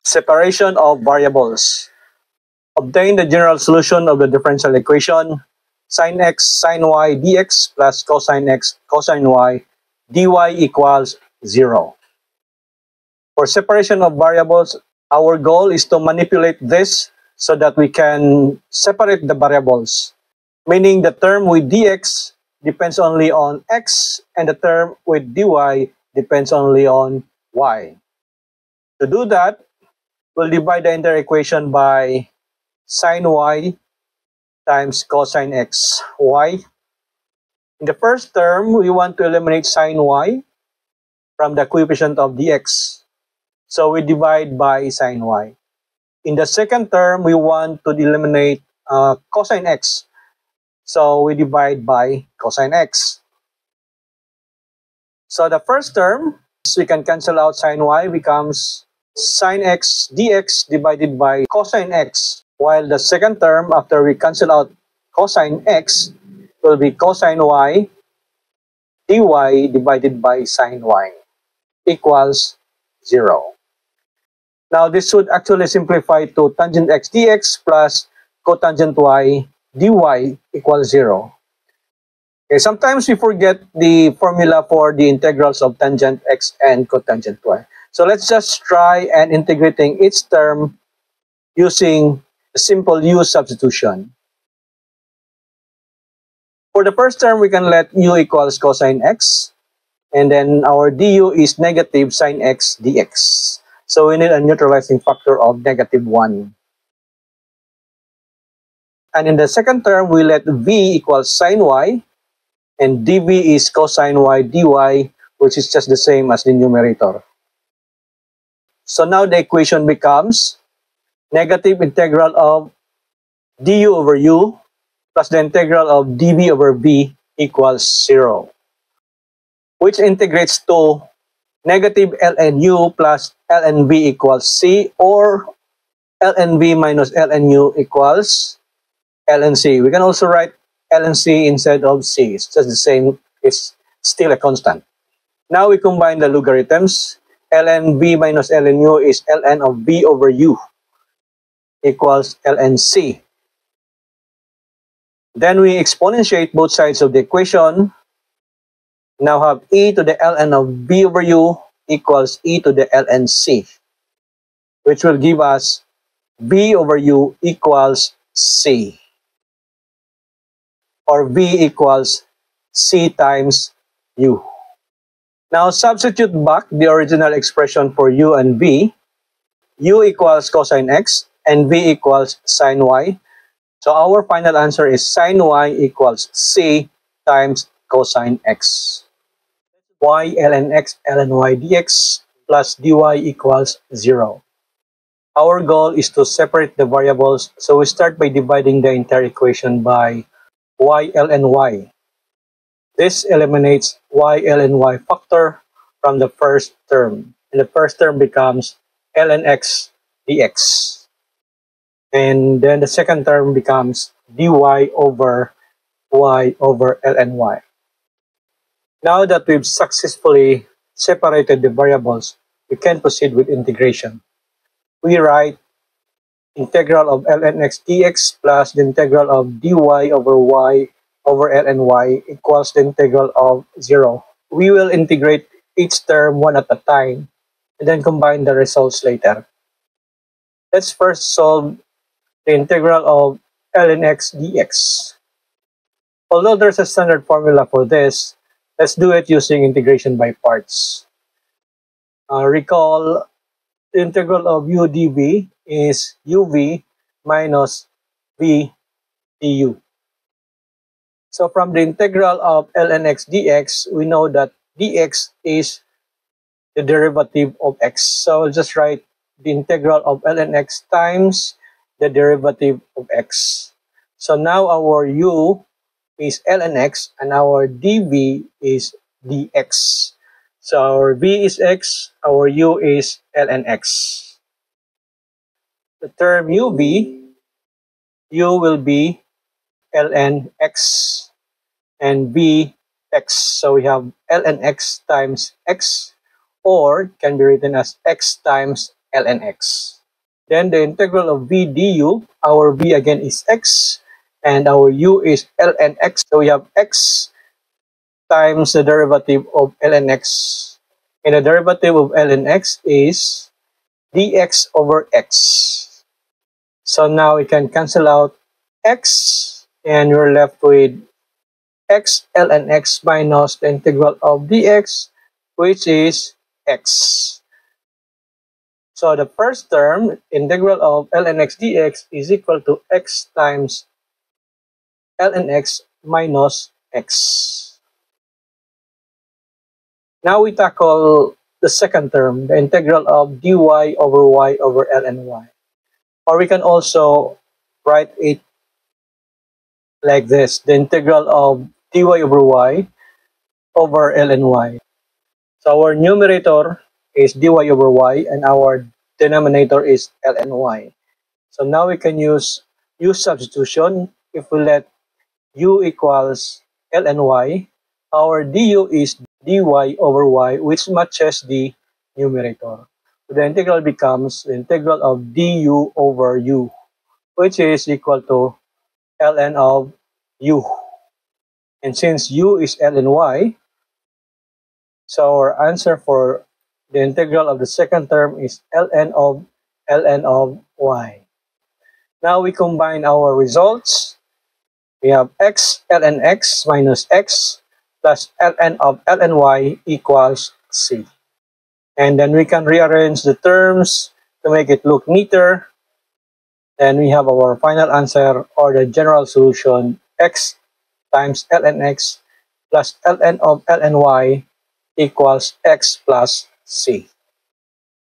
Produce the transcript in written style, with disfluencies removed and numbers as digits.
Separation of variables. Obtain the general solution of the differential equation sin x sin y dx plus cosine x cosine y dy equals 0. For separation of variables, our goal is to manipulate this so that we can separate the variables, meaning the term with dx depends only on x and the term with dy depends only on y. To do that, we'll divide the entire equation by sin y times cosine x y. In the first term, we want to eliminate sin y from the coefficient of dx. So we divide by sin y. In the second term, we want to eliminate cosine x. So we divide by cosine x. So the first term, we can cancel out sin y, becomes sin x dx divided by cosine x. While the second term, after we cancel out cosine x, will be cosine y dy divided by sin y equals 0. Now this would actually simplify to tangent x dx plus cotangent y dy equals 0. Okay, sometimes we forget the formula for the integrals of tangent x and cotangent y. So let's just try and integrating each term using a simple u substitution. For the first term, we can let u equals cosine x, and then our du is negative sin x dx. So we need a neutralizing factor of -1. And in the second term, we let v equals sin y, and dv is cosine y dy, which is just the same as the numerator. So now the equation becomes negative integral of du over u plus the integral of dv over v equals 0, which integrates to negative ln u plus ln v equals c, or ln v minus ln u equals ln c. We can also write ln c instead of c. It's just the same. It's still a constant. Now we combine the logarithms. Ln v minus ln u is ln of v over u equals ln c. Then we exponentiate both sides of the equation. Now have e to the ln of v over u equals e to the ln c, which will give us v over u equals c, or v equals c times u. Now substitute back the original expression for u and v. U equals cosine x and v equals sin y. So our final answer is sin y equals c times cosine x. Y ln x ln y dx plus dy equals 0. Our goal is to separate the variables, so we start by dividing the entire equation by y ln y. This eliminates y ln y factor from the first term, and the first term becomes ln x dx. And then the second term becomes dy over y over ln y. Now that we've successfully separated the variables, we can proceed with integration. We write integral of ln x dx plus the integral of dy over y over ln y equals the integral of 0. We will integrate each term one at a time and then combine the results later. Let's first solve the integral of ln x dx. Although there's a standard formula for this, let's do it using integration by parts. Recall, the integral of u dv is uv minus v du. So from the integral of ln x dx, we know that dx is the derivative of x. So I'll just write the integral of ln x times the derivative of x. So now our u is ln x and our dv is dx. So our v is x, our u is ln x. The term uv, u will be ln x and v x. So we have ln x times x, or can be written as x times ln x. Then the integral of v du, our v again is x, and our u is ln x. So we have x times the derivative of ln x. And the derivative of ln x is dx over x. So now we can cancel out x, and we're left with x ln x minus the integral of dx, which is x. So the first term, integral of ln x dx, is equal to x times ln x minus x. Now we tackle the second term, the integral of dy over y over ln y. Or we can also write it like this, the integral of dy over y over ln y. So our numerator is dy over y, and our denominator is ln y. So now we can use u substitution. If we let u equals ln y, our du is dy over y, which matches the numerator. So the integral becomes the integral of du over u, which is equal to ln of u. And since u is ln y, so our answer for the integral of the second term is ln of y. Now we combine our results. We have x ln x minus x plus ln of ln y equals c. And then we can rearrange the terms to make it look neater. Then we have our final answer, or the general solution, x times ln x plus ln of ln y equals x plus c.